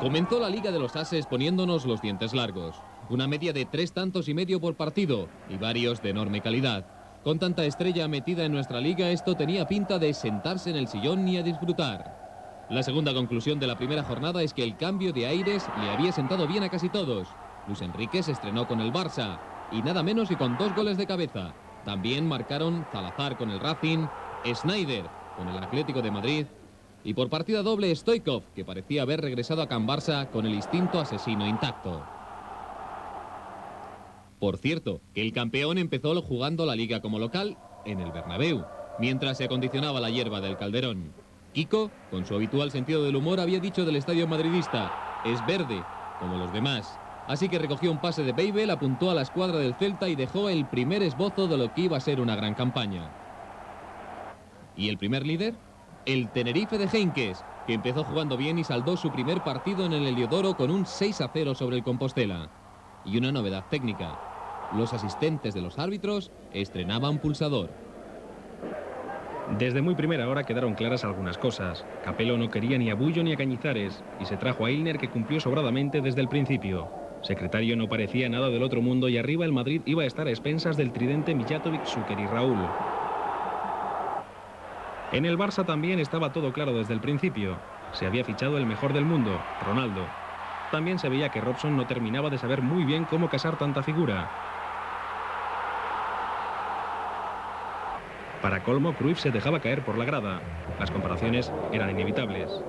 Comenzó la Liga de los Ases poniéndonos los dientes largos. Una media de 3 tantos y medio por partido y varios de enorme calidad. Con tanta estrella metida en nuestra liga, esto tenía pinta de sentarse en el sillón y a disfrutar. La segunda conclusión de la primera jornada es que el cambio de aires le había sentado bien a casi todos. Luis Enrique se estrenó con el Barça y nada menos que con 2 goles de cabeza. También marcaron Salazar con el Racing, Snyder con el Atlético de Madrid y por partida doble Stoichkov, que parecía haber regresado a Can Barça con el instinto asesino intacto. Por cierto, que el campeón empezó jugando la liga como local en el Bernabéu, mientras se acondicionaba la hierba del Calderón. Kiko, con su habitual sentido del humor, había dicho del estadio madridista: es verde, como los demás. Así que recogió un pase de Babel, apuntó a la escuadra del Celta y dejó el primer esbozo de lo que iba a ser una gran campaña. ¿Y el primer líder? El Tenerife de Heinkes, que empezó jugando bien y saldó su primer partido en el Heliodoro con un 6-0 sobre el Compostela. Y una novedad técnica: los asistentes de los árbitros estrenaban pulsador. Desde muy primera hora quedaron claras algunas cosas. Capello no quería ni a Bullo ni a Cañizares y se trajo a Ilner, que cumplió sobradamente desde el principio. Secretario no parecía nada del otro mundo y arriba el Madrid iba a estar a expensas del tridente Mijatovic, Šuker y Raúl. En el Barça también estaba todo claro desde el principio. Se había fichado el mejor del mundo, Ronaldo. También se veía que Robson no terminaba de saber muy bien cómo casar tanta figura. Para colmo, Cruyff se dejaba caer por la grada. Las comparaciones eran inevitables.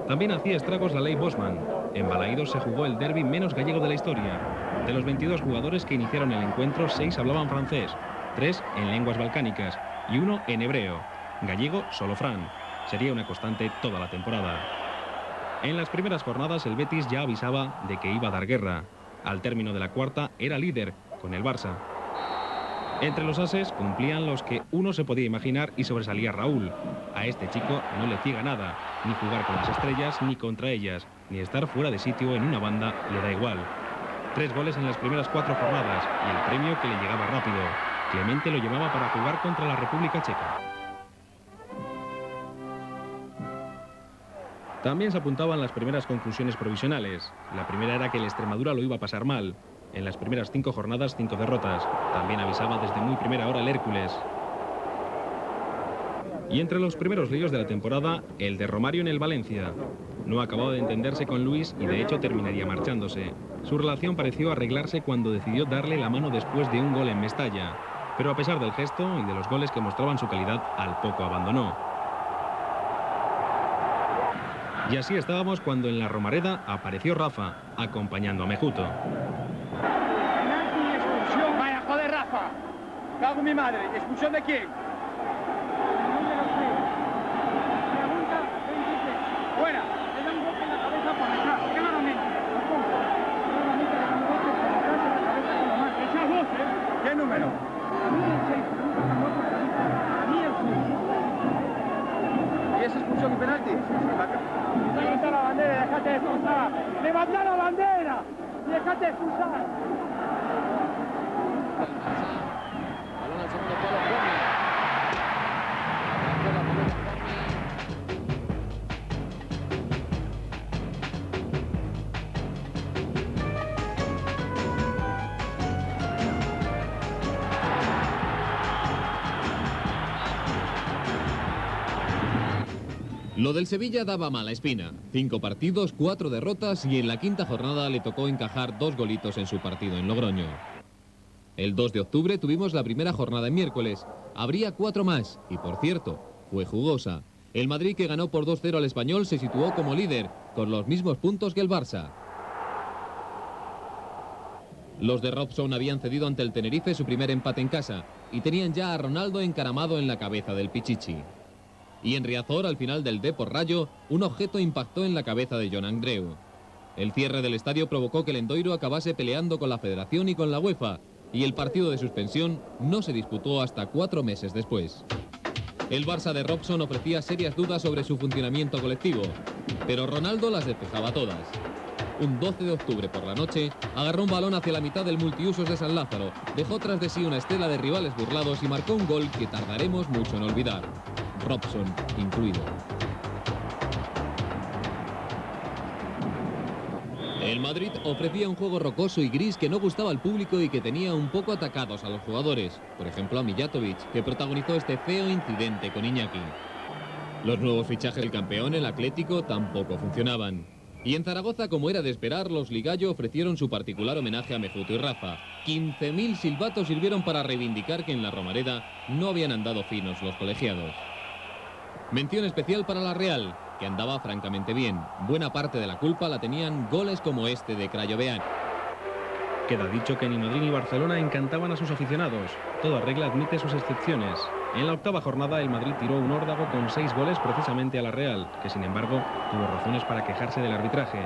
También hacía estragos la ley Bosman. En Balaídos se jugó el derbi menos gallego de la historia. De los 22 jugadores que iniciaron el encuentro, 6 hablaban francés, 3 en lenguas balcánicas y 1 en hebreo. Gallego, solo Fran. Sería una constante toda la temporada. En las primeras jornadas el Betis ya avisaba de que iba a dar guerra. Al término de la cuarta era líder, con el Barça. Entre los ases cumplían los que uno se podía imaginar y sobresalía Raúl. A este chico no le ciega nada, ni jugar con las estrellas ni contra ellas, ni estar fuera de sitio en una banda le da igual. 3 goles en las primeras 4 jornadas y el premio que le llegaba rápido. Clemente lo llevaba para jugar contra la República Checa. También se apuntaban las primeras conclusiones provisionales. La primera era que el Extremadura lo iba a pasar mal. En las primeras 5 jornadas, 5 derrotas. También avisaba desde muy primera hora el Hércules. Y entre los primeros líos de la temporada, el de Romario en el Valencia. No acababa de entenderse con Luis y de hecho terminaría marchándose. Su relación pareció arreglarse cuando decidió darle la mano después de un gol en Mestalla. Pero a pesar del gesto y de los goles que mostraban su calidad, al poco abandonó. Y así estábamos cuando en la Romareda apareció Rafa, acompañando a Mejuto. Penalti y expulsión. Vaya, joder, Rafa. Cago en mi madre. ¿Expulsión de quién? Pregunta 23. Fuera. Le da un golpe en la cabeza por detrás. Claramente. Claramente le da un golpe por detrás en la cabeza con la mano. Echas vos, ¿eh? ¿Qué número? A mí el 6. A mí el 6. ¿Y es expulsión y penalti? Levanta la bandera y dejate de expulsar. ¡Levanta la bandera y dejate de expulsar! Balón al segundo palo, Forni. Arrancó la pelota Forni. Lo del Sevilla daba mala espina. 5 partidos, 4 derrotas y en la quinta jornada le tocó encajar 2 golitos en su partido en Logroño. El 2 de octubre tuvimos la primera jornada en miércoles. Habría 4 más y, por cierto, fue jugosa. El Madrid, que ganó por 2-0 al Español, se situó como líder, con los mismos puntos que el Barça. Los de Robson habían cedido ante el Tenerife su primer empate en casa y tenían ya a Ronaldo encaramado en la cabeza del Pichichi. Y en Riazor, al final del Depor Rayo, un objeto impactó en la cabeza de Jon Andreu. El cierre del estadio provocó que el Endoiro acabase peleando con la Federación y con la UEFA, y el partido de suspensión no se disputó hasta 4 meses después. El Barça de Robson ofrecía serias dudas sobre su funcionamiento colectivo, pero Ronaldo las despejaba todas. Un 12 de octubre por la noche, agarró un balón hacia la mitad del multiusos de San Lázaro, dejó tras de sí una estela de rivales burlados y marcó un gol que tardaremos mucho en olvidar. Robson incluido. El Madrid ofrecía un juego rocoso y gris que no gustaba al público y que tenía un poco atacados a los jugadores. Por ejemplo, a Mijatovic, que protagonizó este feo incidente con Iñaki. Los nuevos fichajes del campeón, el Atlético, tampoco funcionaban. Y en Zaragoza, como era de esperar, los Ligallo ofrecieron su particular homenaje a Mejuto y Rafa. 15.000 silbatos sirvieron para reivindicar que en la Romareda no habían andado finos los colegiados. Mención especial para la Real, que andaba francamente bien. Buena parte de la culpa la tenían goles como este de Crayovean. Queda dicho que ni Madrid ni Barcelona encantaban a sus aficionados. Toda regla admite sus excepciones. En la octava jornada el Madrid tiró un órdago con 6 goles precisamente a la Real, que sin embargo tuvo razones para quejarse del arbitraje.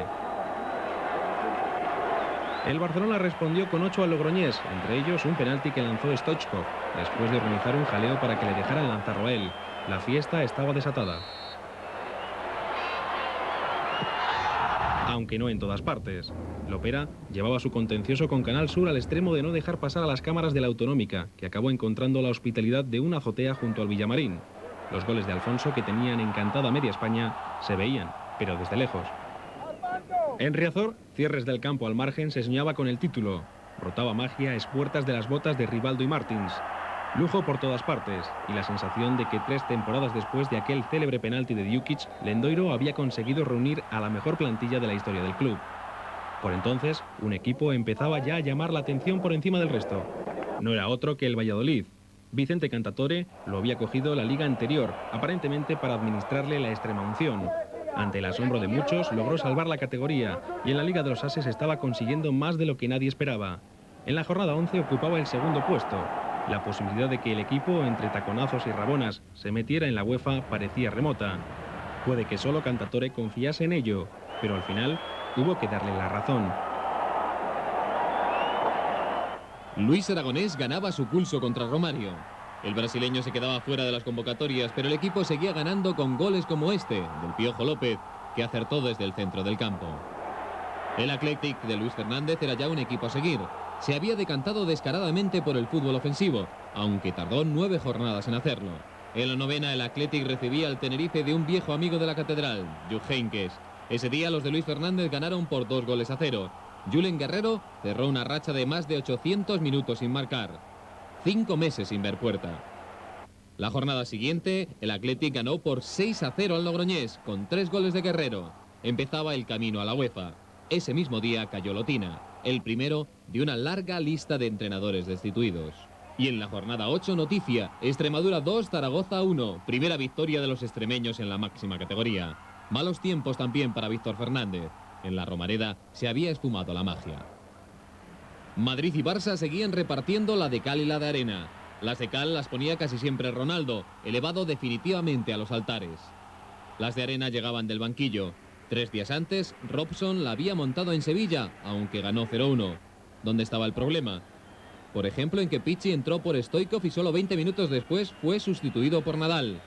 El Barcelona respondió con 8 al Logroñés, entre ellos un penalti que lanzó Stoichkov, después de organizar un jaleo para que le dejaran lanzarlo a él. La fiesta estaba desatada. Aunque no en todas partes. Lopera llevaba su contencioso con Canal Sur al extremo de no dejar pasar a las cámaras de la Autonómica, que acabó encontrando la hospitalidad de una azotea junto al Villamarín. Los goles de Alfonso, que tenían encantada media España, se veían, pero desde lejos. En Riazor, cierres del campo al margen, se soñaba con el título. Brotaba magia a espuertas de las botas de Rivaldo y Martins. Lujo por todas partes, y la sensación de que 3 temporadas después de aquel célebre penalti de Djukic, Lendoiro había conseguido reunir a la mejor plantilla de la historia del club. Por entonces, un equipo empezaba ya a llamar la atención por encima del resto. No era otro que el Valladolid. Vicente Cantatore lo había cogido la liga anterior, aparentemente para administrarle la extremaunción. Ante el asombro de muchos, logró salvar la categoría, y en la Liga de los Ases estaba consiguiendo más de lo que nadie esperaba. En la jornada 11 ocupaba el segundo puesto. La posibilidad de que el equipo, entre taconazos y rabonas, se metiera en la UEFA parecía remota. Puede que solo Cantatore confiase en ello, pero al final hubo que darle la razón. Luis Aragonés ganaba su pulso contra Romario. El brasileño se quedaba fuera de las convocatorias, pero el equipo seguía ganando con goles como este, del Piojo López, que acertó desde el centro del campo. El Athletic de Luis Fernández era ya un equipo a seguir. Se había decantado descaradamente por el fútbol ofensivo, aunque tardó 9 jornadas en hacerlo. En la novena, el Athletic recibía al Tenerife de un viejo amigo de la catedral, Jupp Heynckes. Ese día los de Luis Fernández ganaron por 2-0. Julen Guerrero cerró una racha de más de 800 minutos sin marcar. 5 meses sin ver puerta. La jornada siguiente, el Athletic ganó por 6-0 al Logroñés, con 3 goles de Guerrero. Empezaba el camino a la UEFA. Ese mismo día cayó Lotina, el primero de una larga lista de entrenadores destituidos. Y en la jornada 8, noticia: Extremadura 2, Zaragoza 1, primera victoria de los extremeños en la máxima categoría. Malos tiempos también para Víctor Fernández. En la Romareda se había esfumado la magia. Madrid y Barça seguían repartiendo la de cal y la de arena. Las de cal las ponía casi siempre Ronaldo, elevado definitivamente a los altares. Las de arena llegaban del banquillo. 3 días antes, Robson la había montado en Sevilla, aunque ganó 0-1. ¿Dónde estaba el problema? Por ejemplo, en que Pichi entró por Stoichkov y solo 20 minutos después fue sustituido por Nadal.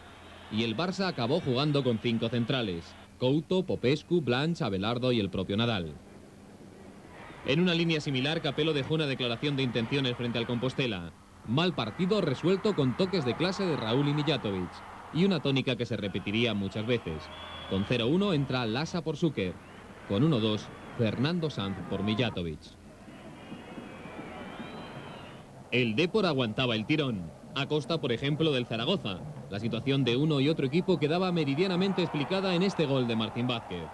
Y el Barça acabó jugando con 5 centrales: Couto, Popescu, Blanch, Abelardo y el propio Nadal. En una línea similar, Capello dejó una declaración de intenciones frente al Compostela. Mal partido resuelto con toques de clase de Raúl y Mijatovic. Y una tónica que se repetiría muchas veces. Con 0-1 entra Lasa por Suker. Con 1-2, Fernando Sanz por Mijatovic. El Depor aguantaba el tirón, a costa, por ejemplo, del Zaragoza. La situación de uno y otro equipo quedaba meridianamente explicada en este gol de Martín Vázquez.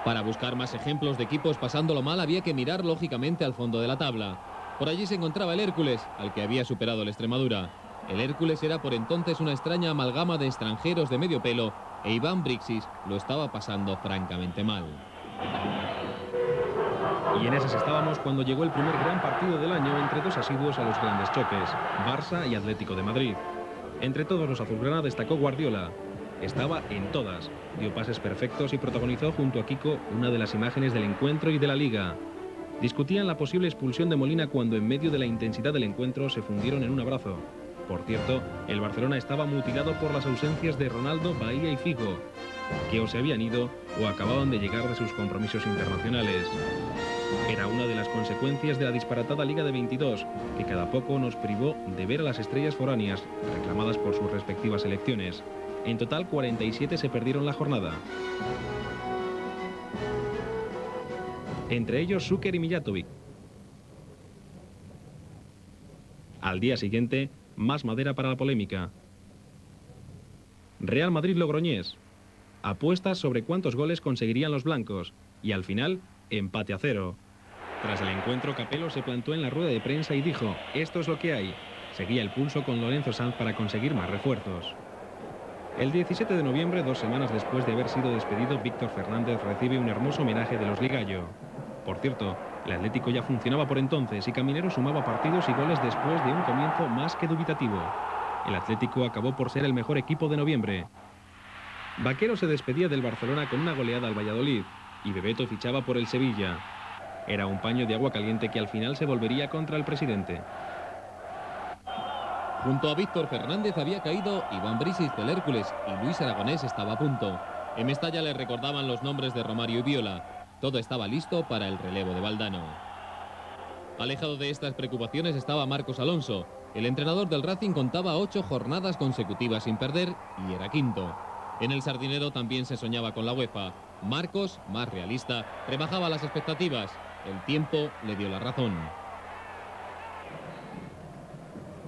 Para buscar más ejemplos de equipos pasándolo mal había que mirar lógicamente al fondo de la tabla. Por allí se encontraba el Hércules, al que había superado el Extremadura. El Hércules era por entonces una extraña amalgama de extranjeros de medio pelo e Iván Brixis lo estaba pasando francamente mal. Y en esas estábamos cuando llegó el primer gran partido del año entre 2 asiduos a los grandes choques, Barça y Atlético de Madrid. Entre todos los azulgrana destacó Guardiola. Estaba en todas, dio pases perfectos y protagonizó junto a Kiko una de las imágenes del encuentro y de la Liga. Discutían la posible expulsión de Molina cuando en medio de la intensidad del encuentro se fundieron en un abrazo. Por cierto, el Barcelona estaba mutilado por las ausencias de Ronaldo, Bahía y Figo, que o se habían ido o acababan de llegar de sus compromisos internacionales. Era una de las consecuencias de la disparatada Liga de 22, que cada poco nos privó de ver a las estrellas foráneas, reclamadas por sus respectivas selecciones. En total, 47 se perdieron la jornada. Entre ellos, Šuker y Mijatovic. Al día siguiente, más madera para la polémica. Real Madrid-Logroñés. Apuestas sobre cuántos goles conseguirían los blancos. Y al final, empate a 0. Tras el encuentro, Capello se plantó en la rueda de prensa y dijo: esto es lo que hay. Seguía el pulso con Lorenzo Sanz para conseguir más refuerzos. El 17 de noviembre, 2 semanas después de haber sido despedido, Víctor Fernández recibe un hermoso homenaje de los Ligallo. Por cierto, el Atlético ya funcionaba por entonces y Caminero sumaba partidos y goles después de un comienzo más que dubitativo. El Atlético acabó por ser el mejor equipo de noviembre. Vaquero se despedía del Barcelona con una goleada al Valladolid y Bebeto fichaba por el Sevilla. Era un paño de agua caliente que al final se volvería contra el presidente. Junto a Víctor Fernández había caído Iván Brisis del Hércules y Luis Aragonés estaba a punto. En Mestalla le recordaban los nombres de Romario y Viola. Todo estaba listo para el relevo de Valdano. Alejado de estas preocupaciones estaba Marcos Alonso. El entrenador del Racing contaba 8 jornadas consecutivas sin perder y era quinto. En el Sardinero también se soñaba con la UEFA. Marcos, más realista, rebajaba las expectativas. El tiempo le dio la razón.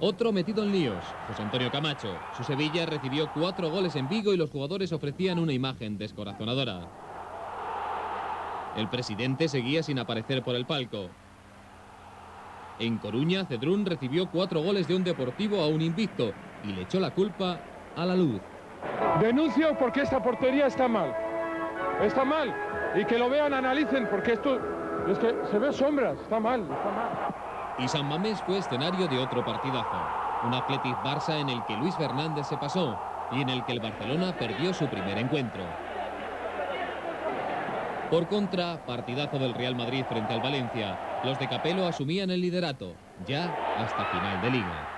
Otro metido en líos, José Antonio Camacho. Su Sevilla recibió 4 goles en Vigo y los jugadores ofrecían una imagen descorazonadora. El presidente seguía sin aparecer por el palco. En Coruña, Cedrún recibió 4 goles de un Deportivo a un invicto y le echó la culpa a la luz. Denuncio porque esta portería está mal. Está mal. Y que lo vean, analicen, porque esto es que se ve sombras. Está mal, está mal. Y San Mamés fue escenario de otro partidazo. Un Athletic Barça en el que Luis Fernández se pasó y en el que el Barcelona perdió su primer encuentro. Por contra, partidazo del Real Madrid frente al Valencia. Los de Capello asumían el liderato, ya hasta final de liga.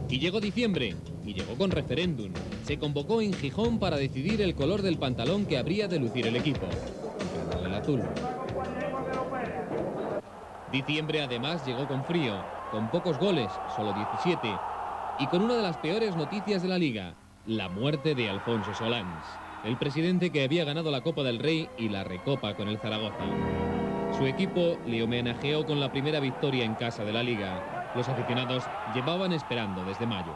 Y llegó diciembre, y llegó con referéndum. Se convocó en Gijón para decidir el color del pantalón que habría de lucir el equipo. El azul. Diciembre además llegó con frío, con pocos goles, solo 17, y con una de las peores noticias de la liga, la muerte de Alfonso Solans, el presidente que había ganado la Copa del Rey y la Recopa con el Zaragoza. Su equipo le homenajeó con la primera victoria en casa de la liga. Los aficionados llevaban esperando desde mayo.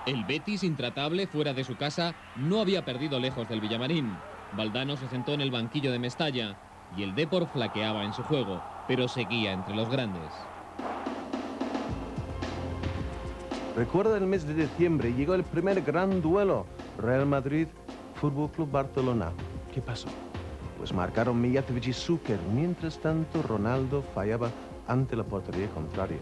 El Betis, intratable fuera de su casa, no había perdido lejos del Villamarín. Valdano se sentó en el banquillo de Mestalla y el Depor flaqueaba en su juego, pero seguía entre los grandes. Recuerda el mes de diciembre, llegó el primer gran duelo, Real Madrid, Fútbol Club Barcelona. ¿Qué pasó? Pues marcaron Mijatovic y Šuker. Mientras tanto, Ronaldo fallaba ante la portería contraria.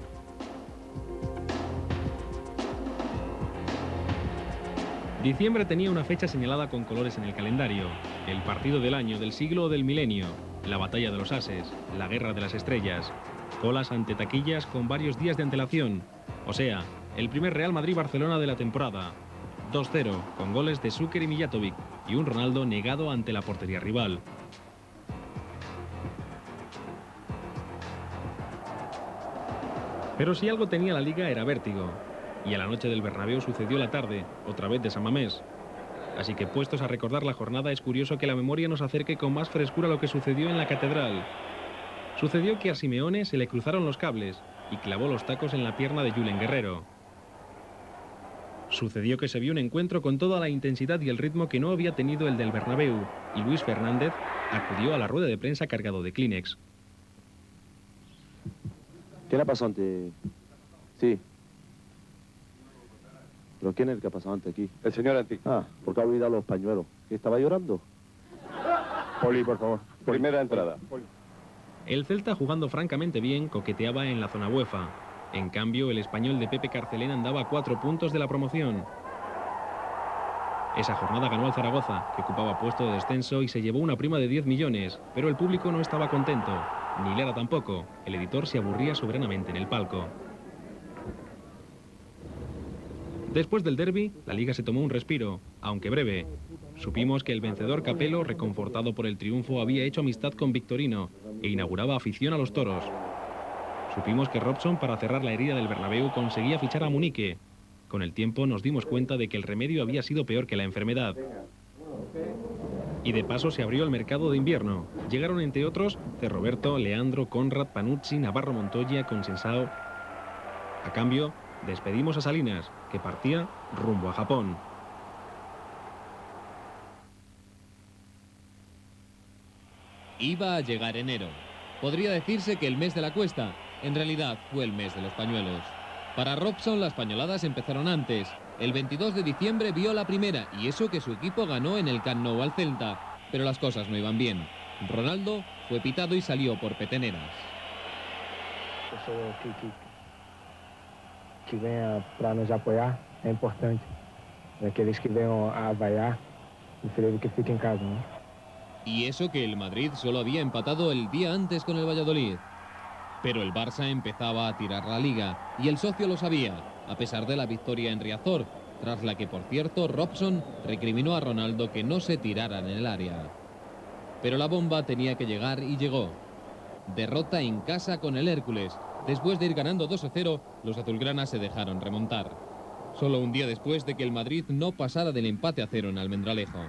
Diciembre tenía una fecha señalada con colores en el calendario. El partido del año, del siglo o del milenio. La batalla de los ases, la guerra de las estrellas. Colas ante taquillas con varios días de antelación. O sea, el primer Real Madrid-Barcelona de la temporada. 2-0, con goles de Šuker y Mijatovic, y un Ronaldo negado ante la portería rival. Pero si algo tenía la Liga era vértigo. Y a la noche del Bernabéu sucedió la tarde, otra vez de San Mamés. Así que puestos a recordar la jornada, es curioso que la memoria nos acerque con más frescura lo que sucedió en la Catedral. Sucedió que a Simeone se le cruzaron los cables y clavó los tacos en la pierna de Julen Guerrero. Sucedió que se vio un encuentro con toda la intensidad y el ritmo que no había tenido el del Bernabéu, y Luis Fernández acudió a la rueda de prensa cargado de Kleenex. ¿Qué le ha pasado antes? Sí. ¿Pero quién es el que ha pasado antes aquí? El señor Anti. Ah, porque ha olvidado los pañuelos. ¿Que estaba llorando? Poli, por favor. Primera entrada. El Celta, jugando francamente bien, coqueteaba en la zona UEFA. En cambio, el español de Pepe Carcelén andaba a 4 puntos de la promoción. Esa jornada ganó al Zaragoza, que ocupaba puesto de descenso y se llevó una prima de 10 millones, pero el público no estaba contento, ni Lara tampoco. El editor se aburría soberanamente en el palco. Después del derbi, la Liga se tomó un respiro, aunque breve. Supimos que el vencedor Capello, reconfortado por el triunfo, había hecho amistad con Victorino e inauguraba afición a los toros. Supimos que Robson, para cerrar la herida del Bernabéu, conseguía fichar a Munique. Con el tiempo nos dimos cuenta de que el remedio había sido peor que la enfermedad. Y de paso se abrió el mercado de invierno. Llegaron entre otros Cerroberto, Leandro, Conrad, Panucci, Navarro Montoya, Consensao. A cambio, despedimos a Salinas, que partía rumbo a Japón. Iba a llegar enero. Podría decirse que el mes de la cuesta. En realidad fue el mes de los pañuelos. Para Robson las pañoladas empezaron antes. El 22 de diciembre vio la primera, y eso que su equipo ganó en el Camp Nou al Celta. Pero las cosas no iban bien. Ronaldo fue pitado y salió por peteneras. Que venha para nos apoiar é importante. Aqueles que venham a vaiar, prefiro que fiquem em casa, ¿no? Y eso que el Madrid solo había empatado el día antes con el Valladolid. Pero el Barça empezaba a tirar la liga, y el socio lo sabía, a pesar de la victoria en Riazor, tras la que, por cierto, Robson recriminó a Ronaldo que no se tiraran en el área. Pero la bomba tenía que llegar y llegó. Derrota en casa con el Hércules. Después de ir ganando 2-0, los azulgranas se dejaron remontar. Solo un día después de que el Madrid no pasara del empate a 0 en Almendralejo.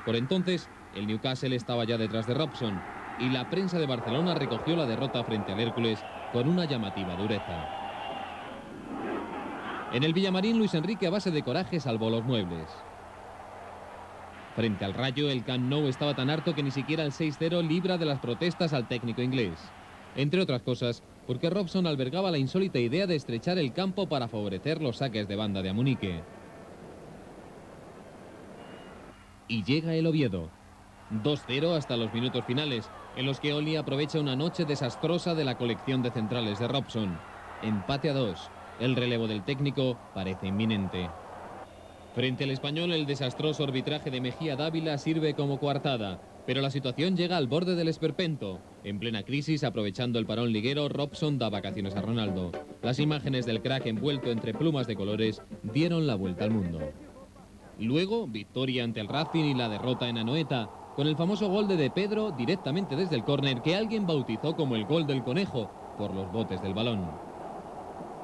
Por entonces, el Newcastle estaba ya detrás de Robson, y la prensa de Barcelona recogió la derrota frente al Hércules con una llamativa dureza. En el Villamarín, Luis Enrique, a base de coraje, salvó los muebles. Frente al Rayo, el Camp Nou estaba tan harto que ni siquiera el 6-0 libra de las protestas al técnico inglés. Entre otras cosas, porque Robson albergaba la insólita idea de estrechar el campo para favorecer los saques de banda de Amunique. Y llega el Oviedo. 2-0 hasta los minutos finales, en los que Oli aprovecha una noche desastrosa de la colección de centrales de Robson. Empate a 2. El relevo del técnico parece inminente. Frente al Español, el desastroso arbitraje de Mejía Dávila sirve como coartada, pero la situación llega al borde del esperpento. En plena crisis, aprovechando el parón liguero, Robson da vacaciones a Ronaldo. Las imágenes del crack envuelto entre plumas de colores dieron la vuelta al mundo. Luego, victoria ante el Racing y la derrota en Anoeta, con el famoso gol de Pedro directamente desde el córner que alguien bautizó como el gol del conejo, por los botes del balón.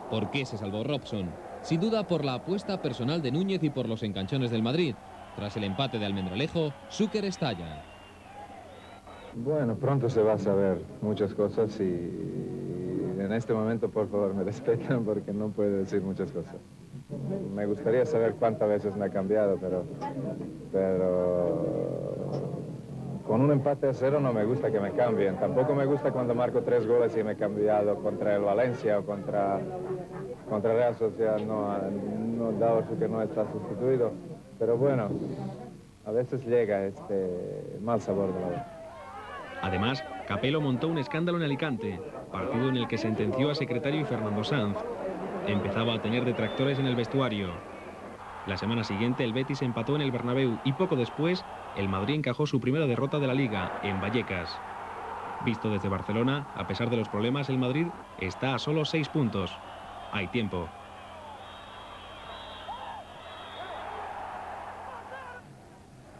¿Por qué se salvó Robson? Sin duda por la apuesta personal de Núñez y por los enganchones del Madrid. Tras el empate de Almendralejo, Zúquer estalla. Bueno, pronto se va a saber muchas cosas y en este momento, por favor, me respetan porque no puedo decir muchas cosas. Me gustaría saber cuántas veces me ha cambiado, pero con un empate a 0 no me gusta que me cambien. Tampoco me gusta cuando marco 3 goles y me he cambiado contra el Valencia o contra Real Sociedad. No dado que no está sustituido. Pero bueno, a veces llega este mal sabor de la boca. Además, Capello montó un escándalo en Alicante, partido en el que sentenció a Secretario y Fernando Sanz. Empezaba a tener detractores en el vestuario. La semana siguiente el Betis empató en el Bernabéu y poco después el Madrid encajó su primera derrota de la Liga en Vallecas. Visto desde Barcelona, a pesar de los problemas, el Madrid está a solo 6 puntos. Hay tiempo.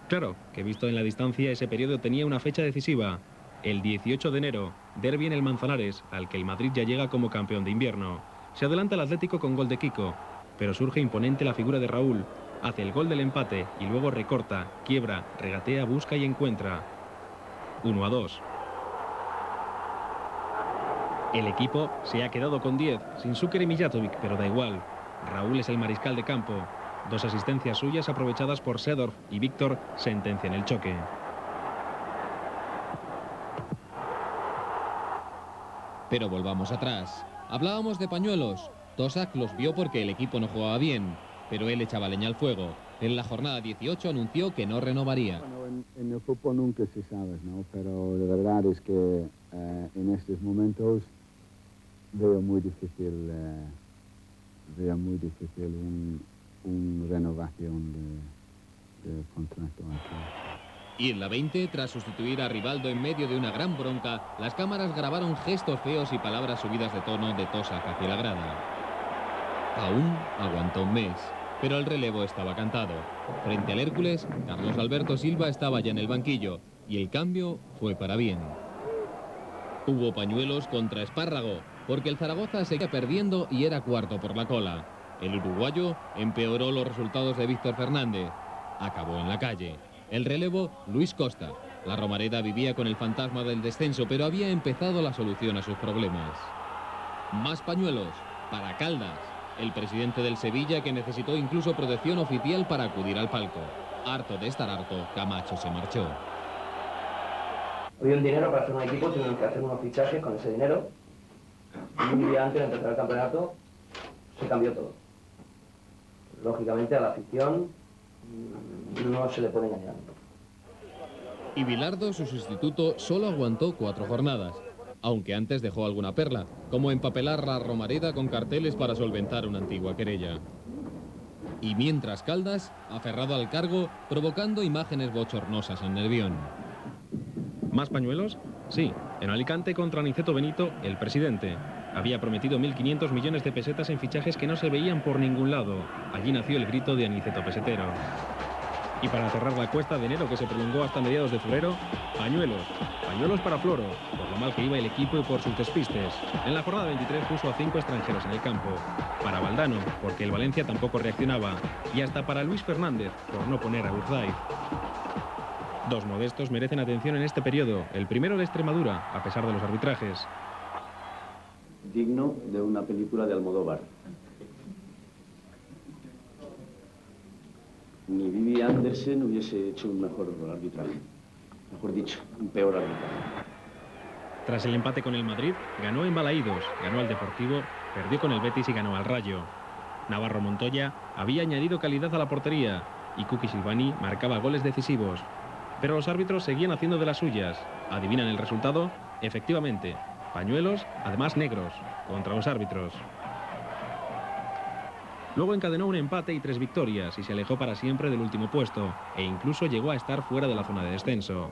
Claro, que visto en la distancia ese periodo tenía una fecha decisiva. El 18 de enero, derbi en el Manzanares, al que el Madrid ya llega como campeón de invierno. Se adelanta el Atlético con gol de Kiko, pero surge imponente la figura de Raúl. Hace el gol del empate y luego recorta, quiebra, regatea, busca y encuentra. 1-2. El equipo se ha quedado con 10, sin Zúquer y Mijatovic, pero da igual. Raúl es el mariscal de campo. 2 asistencias suyas aprovechadas por Seedorf y Víctor sentencian el choque. Pero volvamos atrás. Hablábamos de pañuelos. Tosak los vio porque el equipo no jugaba bien, pero él echaba leña al fuego. En la jornada 18 anunció que no renovaría. Bueno, en el fútbol nunca se sabe, ¿no? Pero de verdad es que en estos momentos veo muy difícil una renovación de contrato aquí. Y en la 20, tras sustituir a Rivaldo en medio de una gran bronca, las cámaras grabaron gestos feos y palabras subidas de tono de Tosak hacia la grada. Aún aguantó un mes. pero el relevo estaba cantado. Frente al Hércules, Carlos Alberto Silva estaba ya en el banquillo y el cambio fue para bien. Hubo pañuelos contra Espárrago, porque el Zaragoza seguía perdiendo y era cuarto por la cola. El uruguayo empeoró los resultados de Víctor Fernández. Acabó en la calle. El relevo, Luis Costa. La Romareda vivía con el fantasma del descenso, pero había empezado la solución a sus problemas. Más pañuelos para Caldas, el presidente del Sevilla, que necesitó incluso protección oficial para acudir al palco. Harto de estar harto, Camacho se marchó. Había un dinero para hacer un equipo, tuvieron que hacer unos fichajes con ese dinero. Y un día antes de empezar el campeonato se cambió todo. Lógicamente a la afición no se le puede engañar. Y Bilardo, su sustituto, solo aguantó 4 jornadas, aunque antes dejó alguna perla, como empapelar la Romareda con carteles para solventar una antigua querella. Y mientras Caldas, aferrado al cargo, provocando imágenes bochornosas en Nervión. ¿Más pañuelos? Sí, en Alicante contra Aniceto Benito, el presidente. Había prometido 1.500 millones de pesetas en fichajes que no se veían por ningún lado. Allí nació el grito de Aniceto Pesetero. Y para cerrar la cuesta de enero, que se prolongó hasta mediados de febrero, pañuelos. Pañuelos para Floro, por lo mal que iba el equipo y por sus despistes. En la jornada 23 puso a 5 extranjeros en el campo. Para Valdano, porque el Valencia tampoco reaccionaba. Y hasta para Luis Fernández, por no poner a Urzaiz. 2 modestos merecen atención en este periodo. El primero de Extremadura, a pesar de los arbitrajes. Digno de una película de Almodóvar. Ni Vivi Andersen hubiese hecho un mejor arbitraje. Mejor dicho, un peor arbitraje. Tras el empate con el Madrid, ganó en Balaídos, ganó al Deportivo, perdió con el Betis y ganó al Rayo. Navarro Montoya había añadido calidad a la portería y Kuki Silvani marcaba goles decisivos. Pero los árbitros seguían haciendo de las suyas. ¿Adivinan el resultado? Efectivamente, pañuelos, además negros, contra los árbitros. Luego encadenó un empate y 3 victorias y se alejó para siempre del último puesto, e incluso llegó a estar fuera de la zona de descenso.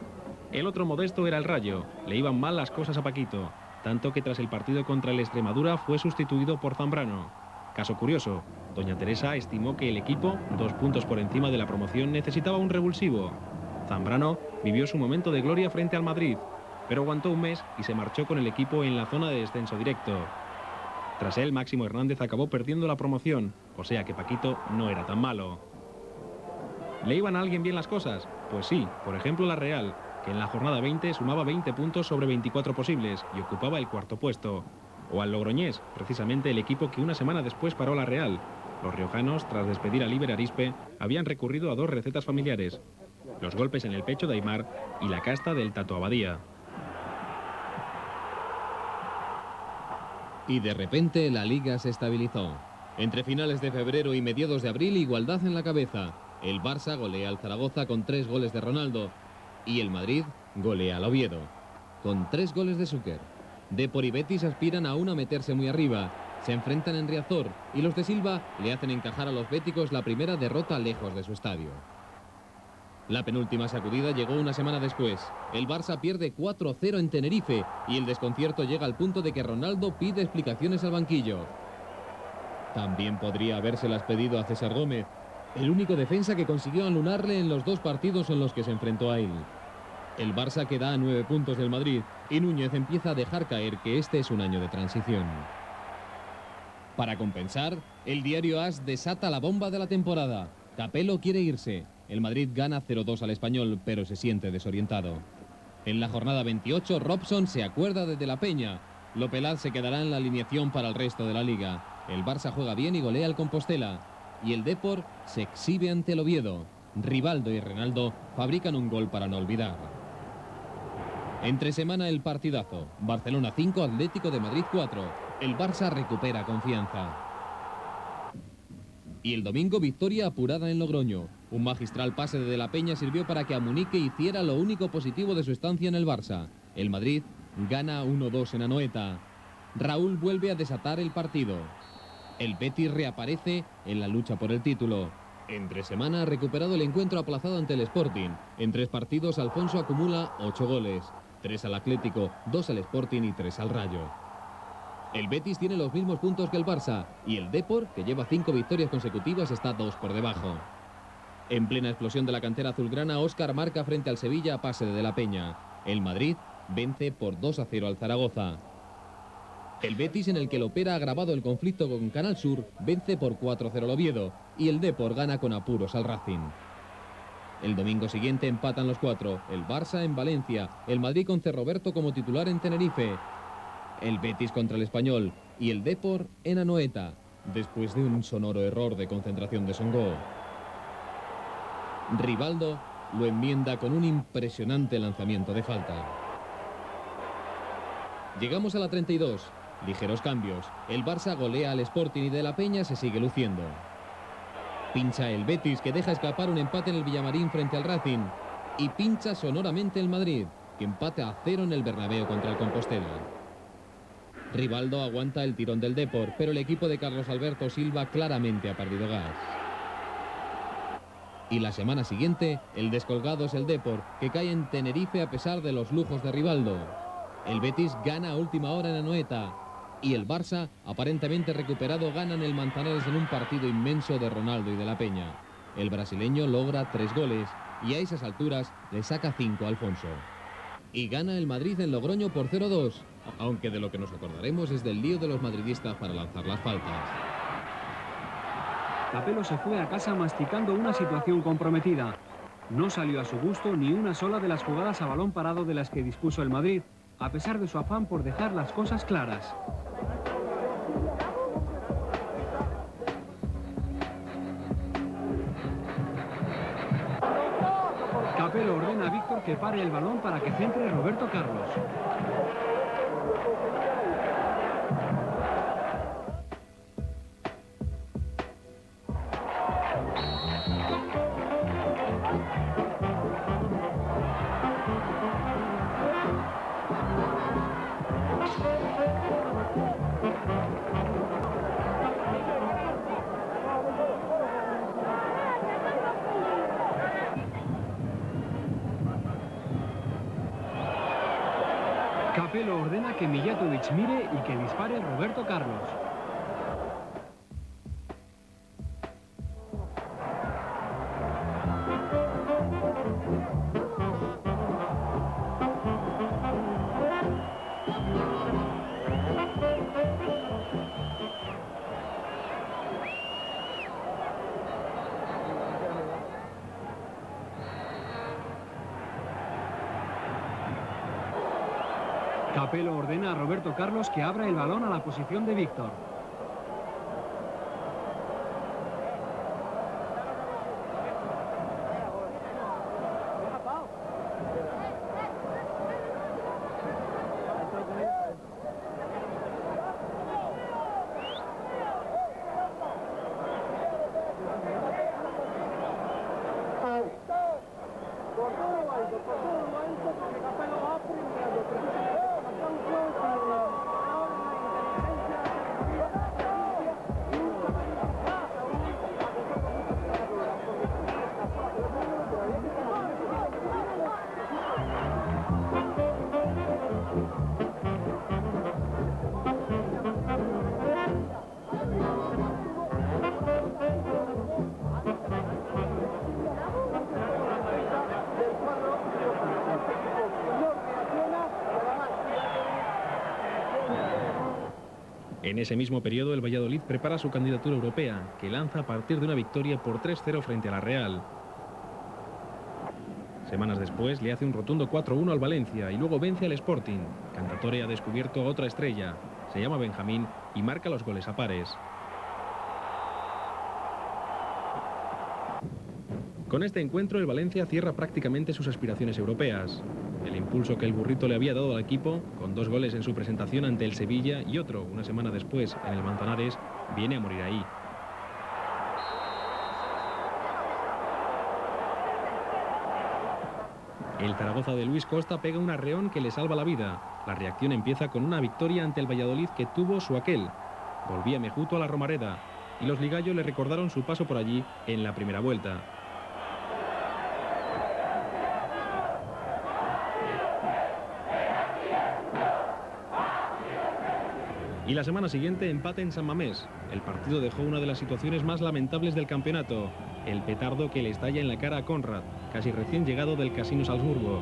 El otro modesto era el Rayo. Le iban mal las cosas a Paquito, tanto que tras el partido contra el Extremadura fue sustituido por Zambrano. Caso curioso, doña Teresa estimó que el equipo, 2 puntos por encima de la promoción, necesitaba un revulsivo. Zambrano vivió su momento de gloria frente al Madrid, pero aguantó un mes y se marchó con el equipo en la zona de descenso directo. Tras él, Máximo Hernández acabó perdiendo la promoción, o sea que Paquito no era tan malo. ¿Le iban a alguien bien las cosas? Pues sí, por ejemplo la Real, que en la jornada 20 sumaba 20 puntos sobre 24 posibles y ocupaba el 4º puesto. O al Logroñés, precisamente el equipo que una semana después paró la Real. Los riojanos, tras despedir a Líber Arispe, habían recurrido a 2 recetas familiares: los golpes en el pecho de Aimar y la casta del Tato Abadía. Y de repente la Liga se estabilizó. Entre finales de febrero y mediados de abril, igualdad en la cabeza. El Barça golea al Zaragoza con 3 goles de Ronaldo. Y el Madrid golea al Oviedo, con 3 goles de Súquer. Depor y Betis aspiran aún a meterse muy arriba. Se enfrentan en Riazor y los de Silva le hacen encajar a los béticos la primera derrota lejos de su estadio. La penúltima sacudida llegó una semana después. El Barça pierde 4-0 en Tenerife y el desconcierto llega al punto de que Ronaldo pide explicaciones al banquillo. También podría habérselas pedido a César Gómez, el único defensa que consiguió anullarle en los 2 partidos en los que se enfrentó a él. El Barça queda a 9 puntos del Madrid y Núñez empieza a dejar caer que este es un año de transición. Para compensar, el diario AS desata la bomba de la temporada. Capello quiere irse. El Madrid gana 0-2 al Español, pero se siente desorientado. En la jornada 28, Robson se acuerda de la Peña. Lopelaz se quedará en la alineación para el resto de la Liga. El Barça juega bien y golea al Compostela. Y el Depor se exhibe ante el Oviedo. Rivaldo y Renaldo fabrican un gol para no olvidar. Entre semana el partidazo. Barcelona 5, Atlético de Madrid 4. El Barça recupera confianza. Y el domingo, victoria apurada en Logroño. Un magistral pase de la Peña sirvió para que Amunique hiciera lo único positivo de su estancia en el Barça. El Madrid gana 1-2 en Anoeta. Raúl vuelve a desatar el partido. El Betis reaparece en la lucha por el título. Entre semana ha recuperado el encuentro aplazado ante el Sporting. En 3 partidos, Alfonso acumula 8 goles. 3 al Atlético, 2 al Sporting y 3 al Rayo. El Betis tiene los mismos puntos que el Barça y el Depor, que lleva 5 victorias consecutivas, está 2 por debajo. En plena explosión de la cantera azulgrana, Óscar marca frente al Sevilla a pase de De la Peña. El Madrid vence por 2-0 al Zaragoza. El Betis, en el que el Opera ha agravado el conflicto con Canal Sur, vence por 4-0 al Oviedo y el Depor gana con apuros al Racing. El domingo siguiente empatan los 4, el Barça en Valencia, el Madrid con Cerroberto como titular en Tenerife, el Betis contra el Español y el Depor en Anoeta, después de un sonoro error de concentración de Songo. Rivaldo lo enmienda con un impresionante lanzamiento de falta. Llegamos a la 32, ligeros cambios, el Barça golea al Sporting y De la Peña se sigue luciendo. Pincha el Betis, que deja escapar un empate en el Villamarín frente al Racing, y pincha sonoramente el Madrid, que empata a 0 en el Bernabéu contra el Compostela. Rivaldo aguanta el tirón del Depor, pero el equipo de Carlos Alberto Silva claramente ha perdido gas. Y la semana siguiente, el descolgado es el Depor, que cae en Tenerife a pesar de los lujos de Rivaldo. El Betis gana a última hora en Anoeta. Y el Barça, aparentemente recuperado, gana en el Manzanares en un partido inmenso de Ronaldo y De la Peña. El brasileño logra 3 goles y a esas alturas le saca 5 a Alfonso. Y gana el Madrid en Logroño por 0-2, aunque de lo que nos acordaremos es del lío de los madridistas para lanzar las faltas. Capello se fue a casa masticando una situación comprometida. No salió a su gusto ni una sola de las jugadas a balón parado de las que dispuso el Madrid, a pesar de su afán por dejar las cosas claras. Capello ordena a Víctor que pare el balón para que centre Roberto Carlos. Capello ordena que Mijatovic mire y que dispare Roberto Carlos. Capello ordena a Roberto Carlos que abra el balón a la posición de Víctor. En ese mismo periodo, el Valladolid prepara su candidatura europea, que lanza a partir de una victoria por 3-0 frente a la Real. Semanas después, le hace un rotundo 4-1 al Valencia y luego vence al Sporting. Cantatore ha descubierto a otra estrella, se llama Benjamín y marca los goles a pares. Con este encuentro, el Valencia cierra prácticamente sus aspiraciones europeas. El impulso que el burrito le había dado al equipo, con 2 goles en su presentación ante el Sevilla y otro una semana después en el Manzanares, viene a morir ahí. El Zaragoza de Luis Costa pega un arreón que le salva la vida. La reacción empieza con una victoria ante el Valladolid que tuvo su aquel. Volvía Mejuto a la Romareda y los ligallos le recordaron su paso por allí en la primera vuelta. Y la semana siguiente, empate en San Mamés. El partido dejó una de las situaciones más lamentables del campeonato. El petardo que le estalla en la cara a Conrad, casi recién llegado del Casino Salzburgo.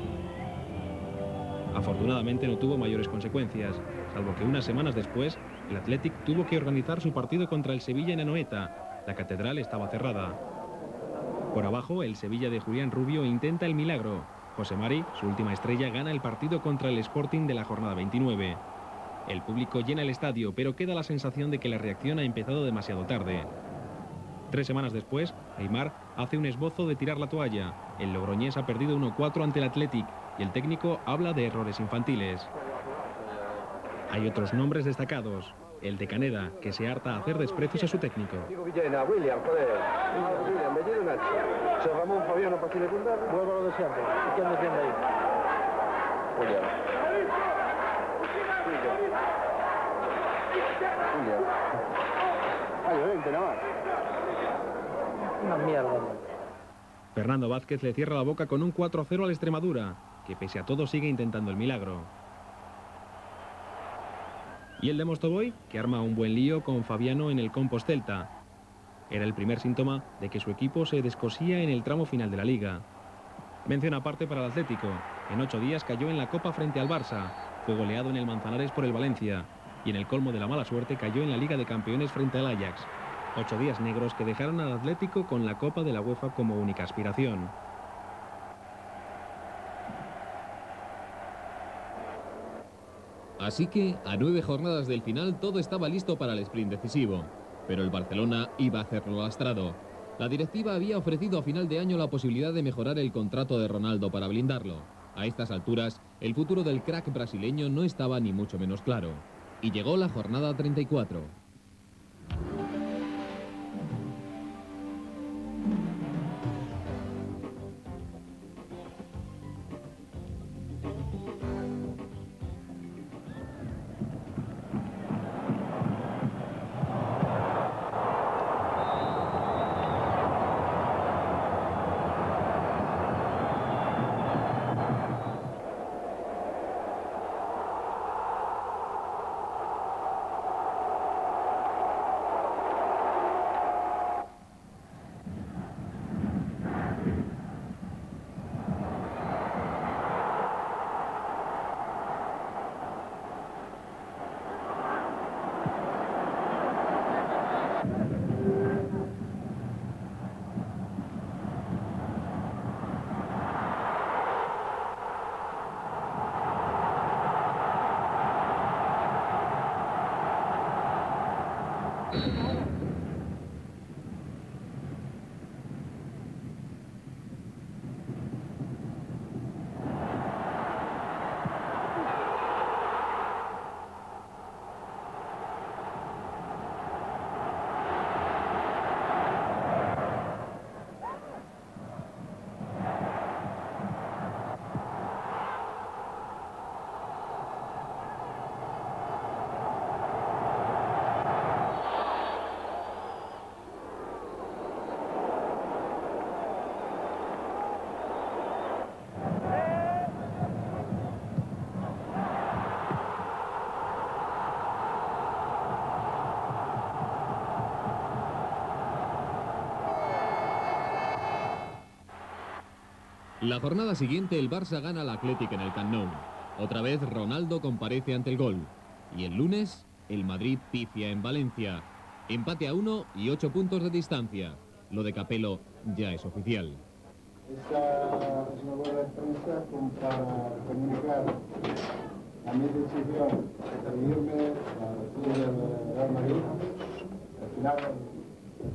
Afortunadamente no tuvo mayores consecuencias, salvo que unas semanas después, el Athletic tuvo que organizar su partido contra el Sevilla en Anoeta. La catedral estaba cerrada. Por abajo, el Sevilla de Julián Rubio intenta el milagro. José Mari, su última estrella, gana el partido contra el Sporting de la jornada 29. El público llena el estadio, pero queda la sensación de que la reacción ha empezado demasiado tarde. 3 semanas después, Aimar hace un esbozo de tirar la toalla. El logroñés ha perdido 1-4 ante el Athletic y el técnico habla de errores infantiles. Hay otros nombres destacados. El de Caneda, que se harta a hacer desprecios a su técnico. Villena, William, joder. William, Bellido, Nacho. José Ramón, Fabiano, para secundar. Vuelvo a lo de siempre. ¿Y quién defiende ahí? William. William. Ay, 20 nada más. Una mierda. Fernando Vázquez le cierra la boca con un 4-0 al Extremadura, que pese a todo sigue intentando el milagro. Y el de Mostovoy, que arma un buen lío con Fabiano en el Compos Celta. Era el primer síntoma de que su equipo se descosía en el tramo final de la Liga. Mención aparte para el Atlético. En 8 días cayó en la Copa frente al Barça. Fue goleado en el Manzanares por el Valencia. Y en el colmo de la mala suerte cayó en la Liga de Campeones frente al Ajax. 8 días negros que dejaron al Atlético con la Copa de la UEFA como única aspiración. Así que, a 9 jornadas del final, todo estaba listo para el sprint decisivo. Pero el Barcelona iba a hacerlo lastrado. La directiva había ofrecido a final de año la posibilidad de mejorar el contrato de Ronaldo para blindarlo. A estas alturas, el futuro del crack brasileño no estaba ni mucho menos claro. Y llegó la jornada 34. La jornada siguiente el Barça gana al Athletic en el Camp Nou. Otra vez Ronaldo comparece ante el gol. Y el lunes el Madrid pifia en Valencia. Empate a 1 y 8 puntos de distancia. Lo de Capello ya es oficial. Esta es una rueda de prensa para comunicar a mi decisión de irme al club del Real Madrid al final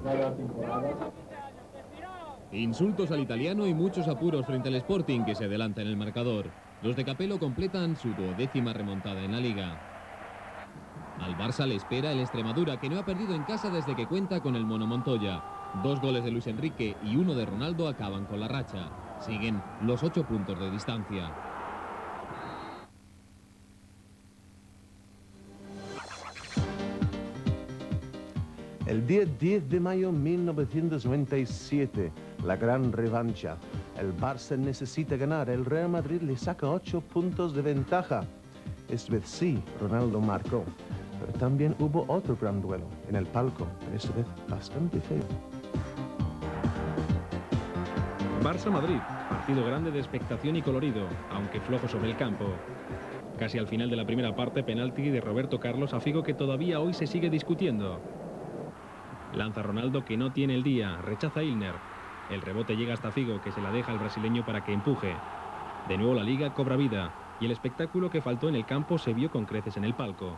de la temporada. Insultos al italiano y muchos apuros frente al Sporting, que se adelanta en el marcador. Los de Capello completan su 12ª remontada en la Liga. Al Barça le espera el Extremadura, que no ha perdido en casa desde que cuenta con el Mono Montoya. 2 goles de Luis Enrique y 1 de Ronaldo acaban con la racha. Siguen los 8 puntos de distancia. El día 10 de mayo de 1997, la gran revancha. El Barça necesita ganar, el Real Madrid le saca 8 puntos de ventaja. Esta vez sí, Ronaldo marcó. Pero también hubo otro gran duelo en el palco, esta vez bastante feo. Barça-Madrid, partido grande de expectación y colorido, aunque flojo sobre el campo. Casi al final de la primera parte, penalti de Roberto Carlos a Figo que todavía hoy se sigue discutiendo. Lanza Ronaldo que no tiene el día, rechaza Ilner. El rebote llega hasta Figo que se la deja al brasileño para que empuje. De nuevo la liga cobra vida y el espectáculo que faltó en el campo se vio con creces en el palco.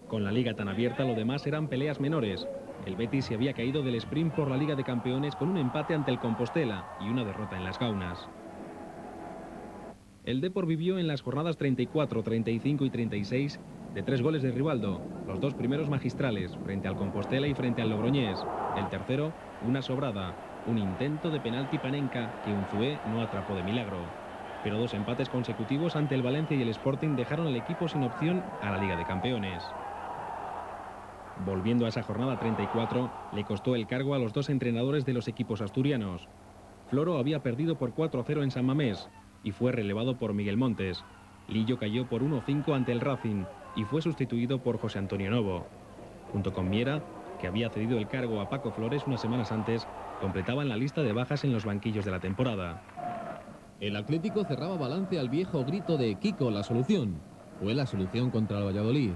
Con la liga tan abierta, lo demás eran peleas menores. El Betis se había caído del sprint por la Liga de Campeones con un empate ante el Compostela y una derrota en las Gaunas. El Depor vivió en las jornadas 34, 35 y 36 de 3 goles de Rivaldo, los 2 primeros magistrales, frente al Compostela y frente al Logroñés. El tercero, una sobrada, un intento de penalti Panenka que Unzué no atrapó de milagro. Pero 2 empates consecutivos ante el Valencia y el Sporting dejaron al equipo sin opción a la Liga de Campeones. Volviendo a esa jornada 34, le costó el cargo a los 2 entrenadores de los equipos asturianos. Floro había perdido por 4-0 en San Mamés y fue relevado por Miguel Montes. Lillo cayó por 1-5 ante el Racing y fue sustituido por José Antonio Novo. Junto con Miera, que había cedido el cargo a Paco Flores unas semanas antes, completaban la lista de bajas en los banquillos de la temporada. El Atlético cerraba balance al viejo grito de Kiko, la solución. Fue la solución contra el Valladolid.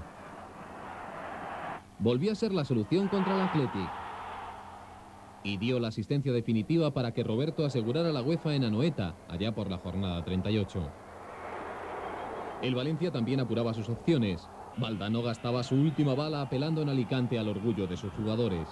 Volvió a ser la solución contra el Athletic. Y dio la asistencia definitiva para que Roberto asegurara la UEFA en Anoeta, allá por la jornada 38. El Valencia también apuraba sus opciones. Valdano gastaba su última bala apelando en Alicante al orgullo de sus jugadores.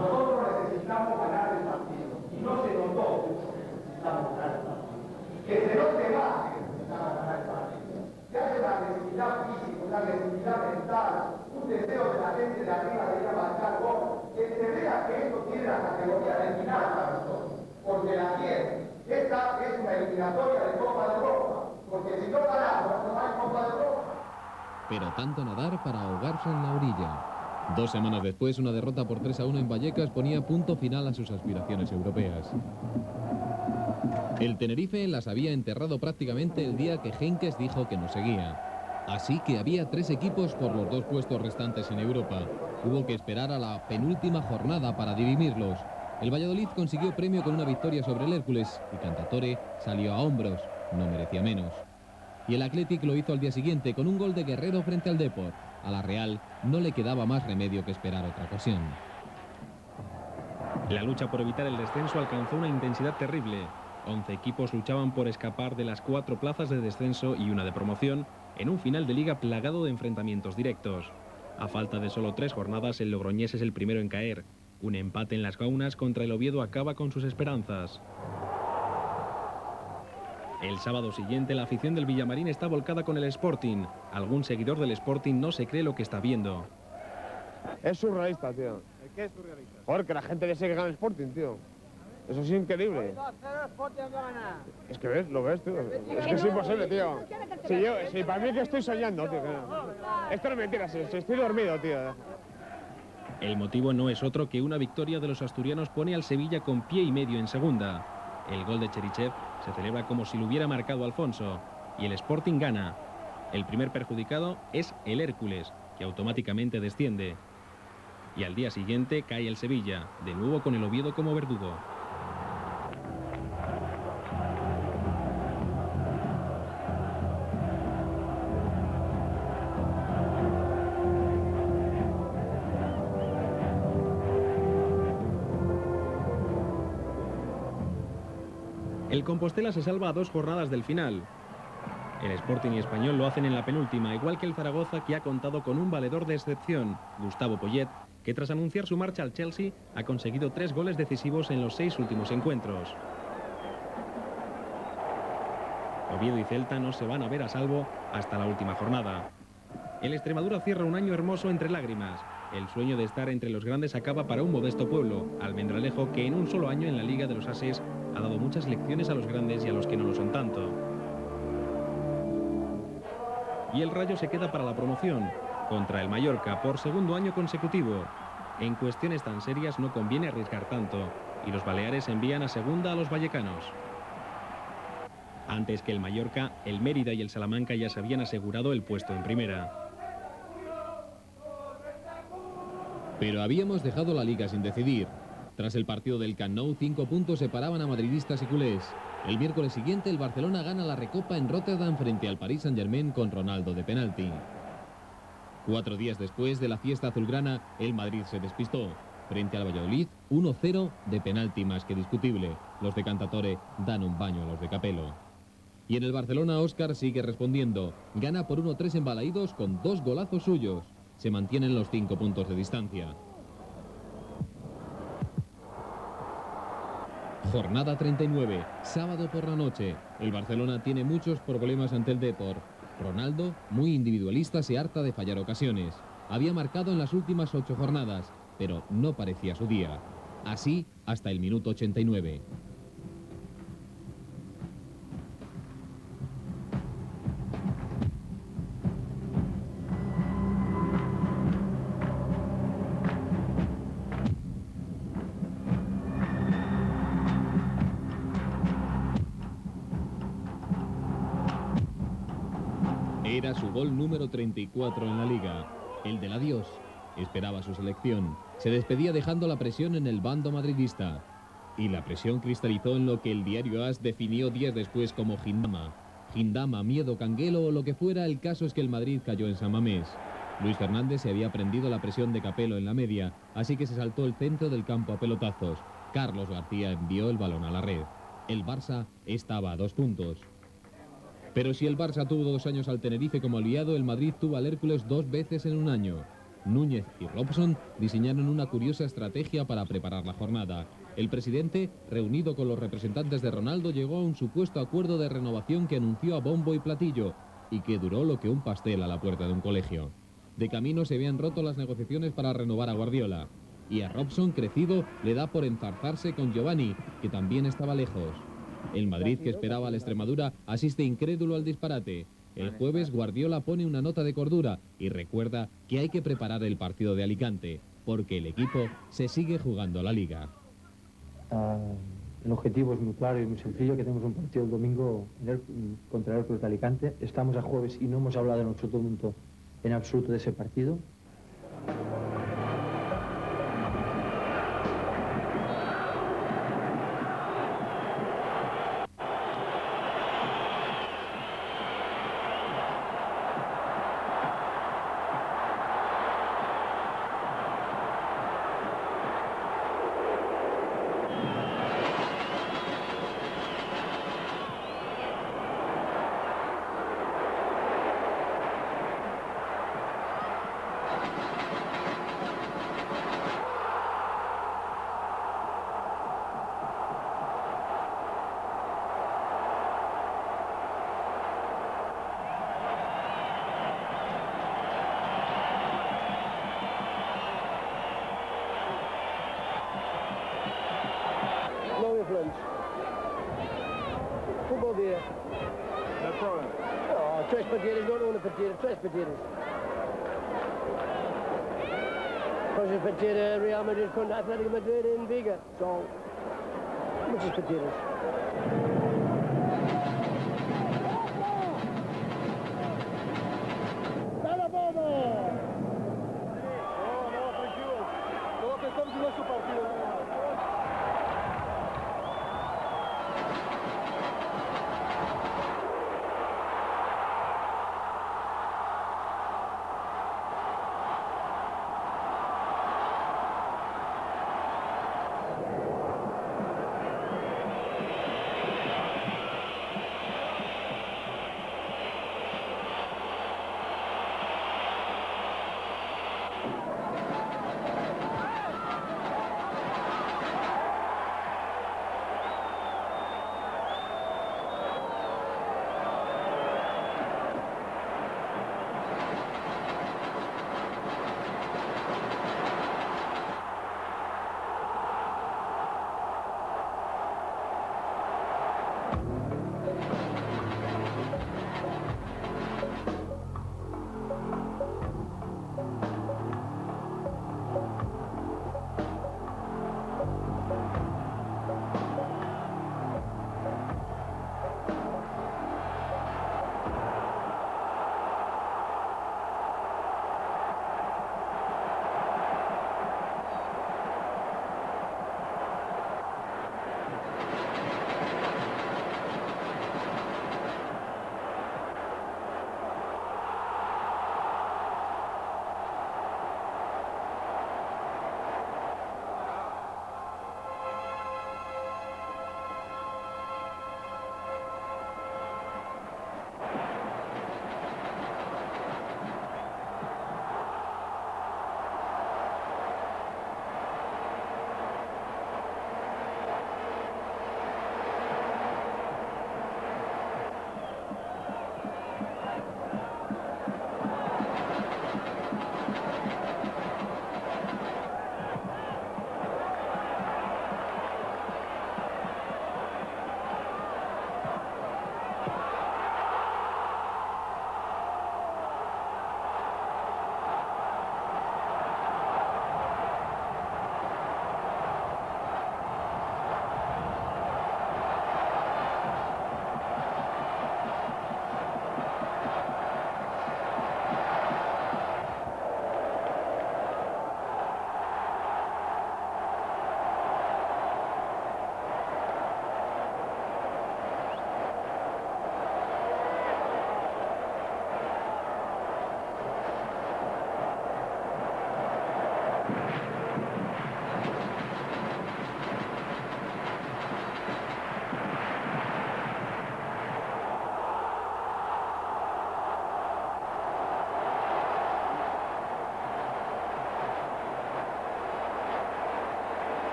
Nosotros necesitamos ganar el partido. Y no se notó que necesitamos ganar el partido. Que se note más que necesitamos ganar el partido. Que haya una necesidad física, una necesidad mental, un deseo de la gente de arriba de ir a marcar gol, que se vea que esto tiene la categoría de final para nosotros, porque la tiene. Esta es una eliminatoria de Copa de Europa, porque si no ganamos no hay Copa de Europa. Pero tanto nadar para ahogarse en la orilla. 2 semanas después, una derrota por 3-1 en Vallecas ponía punto final a sus aspiraciones europeas. El Tenerife las había enterrado prácticamente el día que Henkes dijo que no seguía. Así que había 3 equipos por los 2 puestos restantes en Europa. Hubo que esperar a la penúltima jornada para dirimirlos. El Valladolid consiguió premio con una victoria sobre el Hércules y Cantatore salió a hombros, no merecía menos. Y el Athletic lo hizo al día siguiente con un gol de Guerrero frente al Depor. A la Real no le quedaba más remedio que esperar otra ocasión. La lucha por evitar el descenso alcanzó una intensidad terrible. 11 equipos luchaban por escapar de las 4 plazas de descenso y una de promoción en un final de liga plagado de enfrentamientos directos. A falta de solo 3 jornadas, el Logroñés es el primero en caer. Un empate en las Gaunas contra el Oviedo acaba con sus esperanzas. El sábado siguiente, la afición del Villamarín está volcada con el Sporting. Algún seguidor del Sporting no se cree lo que está viendo. Es surrealista, tío. ¿Qué es surrealista? Joder, que la gente desee que gane el Sporting, tío. Eso es increíble. Es que ves, lo ves, tío. Es que es imposible, tío. Si para mí que estoy soñando, tío. Esto no es mentira, si estoy dormido, tío. El motivo no es otro que una victoria de los asturianos pone al Sevilla con pie y medio en segunda. El gol de Cherichev se celebra como si lo hubiera marcado Alfonso. Y el Sporting gana. El primer perjudicado es el Hércules, que automáticamente desciende. Y al día siguiente cae el Sevilla, de nuevo con el Oviedo como verdugo. El Compostela se salva a 2 jornadas del final. El Sporting y Español lo hacen en la penúltima, igual que el Zaragoza, que ha contado con un valedor de excepción, Gustavo Poyet, que tras anunciar su marcha al Chelsea ha conseguido 3 goles decisivos en los 6 últimos encuentros. Oviedo y Celta no se van a ver a salvo hasta la última jornada. El Extremadura cierra un año hermoso entre lágrimas. El sueño de estar entre los grandes acaba para un modesto pueblo, Almendralejo, que en un solo año en la Liga de los Ases ha dado muchas lecciones a los grandes y a los que no lo son tanto. Y el Rayo se queda para la promoción, contra el Mallorca por segundo año consecutivo. En cuestiones tan serias no conviene arriesgar tanto, y los Baleares envían a segunda a los vallecanos. Antes que el Mallorca, el Mérida y el Salamanca ya se habían asegurado el puesto en primera. Pero habíamos dejado la Liga sin decidir. Tras el partido del Camp Nou, 5 puntos separaban a madridistas y culés. El miércoles siguiente, el Barcelona gana la Recopa en Rotterdam frente al Paris Saint-Germain con Ronaldo de penalti. 4 días después de la fiesta azulgrana, el Madrid se despistó. Frente al Valladolid, 1-0 de penalti más que discutible. Los de Cantatore dan un baño a los de Capello. Y en el Barcelona, Óscar sigue respondiendo. Gana por 1-3 en Balaídos con 2 golazos suyos. Se mantienen los 5 puntos de distancia. Jornada 39, sábado por la noche. El Barcelona tiene muchos problemas ante el Depor. Ronaldo, muy individualista, se harta de fallar ocasiones. Había marcado en las últimas 8 jornadas, pero no parecía su día. Así hasta el minuto 89. Era su gol número 34 en la Liga, el del adiós. Esperaba su selección. Se despedía dejando la presión en el bando madridista. Y la presión cristalizó en lo que el diario AS definió días después como Gindama. Gindama, miedo, canguelo o lo que fuera, el caso es que el Madrid cayó en San Mamés. Luis Fernández se había prendido la presión de Capello en la media, así que se saltó el centro del campo a pelotazos. Carlos García envió el balón a la red. El Barça estaba a 2 puntos. Pero si el Barça tuvo 2 años al Tenerife como aliado, el Madrid tuvo al Hércules 2 veces en un año. Núñez y Robson diseñaron una curiosa estrategia para preparar la jornada. El presidente, reunido con los representantes de Ronaldo, llegó a un supuesto acuerdo de renovación que anunció a bombo y platillo y que duró lo que un pastel a la puerta de un colegio. De camino se habían roto las negociaciones para renovar a Guardiola. Y a Robson, crecido, le da por enzarzarse con Giovanni, que también estaba lejos. El Madrid, que esperaba a la Extremadura, asiste incrédulo al disparate. El jueves Guardiola pone una nota de cordura y recuerda que hay que preparar el partido de Alicante, porque el equipo se sigue jugando la Liga. El objetivo es muy claro y muy sencillo, que tenemos un partido el domingo contra el Hércules de Alicante. Estamos a jueves y no hemos hablado en absoluto de ese partido. persone. No, 3 partires, non una partita, 3 partires. Poi partire Real Madrid con Atletico Madrid in Viga. So, muchas partidas. ¡Dale, Bobo! No, tranquilos. Solo pensamos en nuestro partido.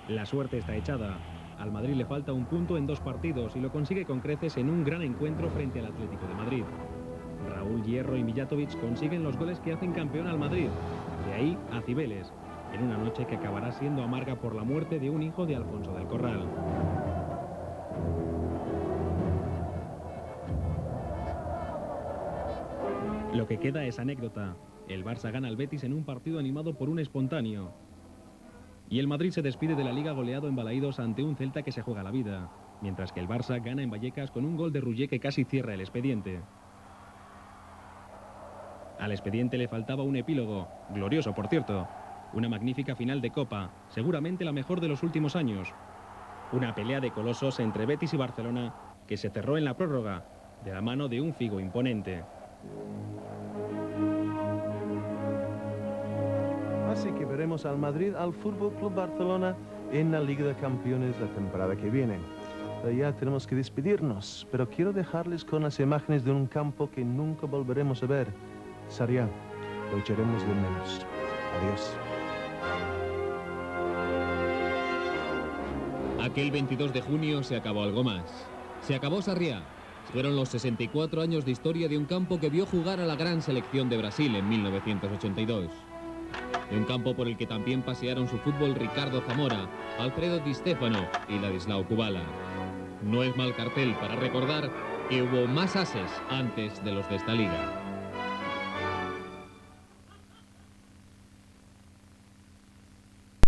La suerte está echada. Al Madrid le falta un punto en 2 partidos y lo consigue con creces en un gran encuentro frente al Atlético de Madrid. Raúl, Hierro y Mijatovic consiguen los goles que hacen campeón al Madrid. De ahí a Cibeles, en una noche que acabará siendo amarga por la muerte de un hijo de Alfonso del Corral. Lo que queda es anécdota. el Barça gana al Betis en un partido animado por un espontáneo. Y el Madrid se despide de la Liga goleado en Balaídos ante un Celta que se juega la vida, mientras que el Barça gana en Vallecas con un gol de Rullet que casi cierra el expediente. Al expediente le faltaba un epílogo, glorioso por cierto, una magnífica final de Copa, seguramente la mejor de los últimos años. Una pelea de colosos entre Betis y Barcelona que se cerró en la prórroga, de la mano de un Figo imponente. Así que veremos al Madrid, al Fútbol Club Barcelona en la Liga de Campeones la temporada que viene. Ya tenemos que despedirnos, pero quiero dejarles con las imágenes de un campo que nunca volveremos a ver. Sarriá, lo echaremos de menos. Adiós. Aquel 22 de junio se acabó algo más. Se acabó Sarriá. Fueron los 64 años de historia de un campo que vio jugar a la gran selección de Brasil en 1982. De un campo por el que también pasearon su fútbol Ricardo Zamora, Alfredo Di Stéfano y Ladislao Kubala. No es mal cartel para recordar que hubo más ases antes de los de esta liga.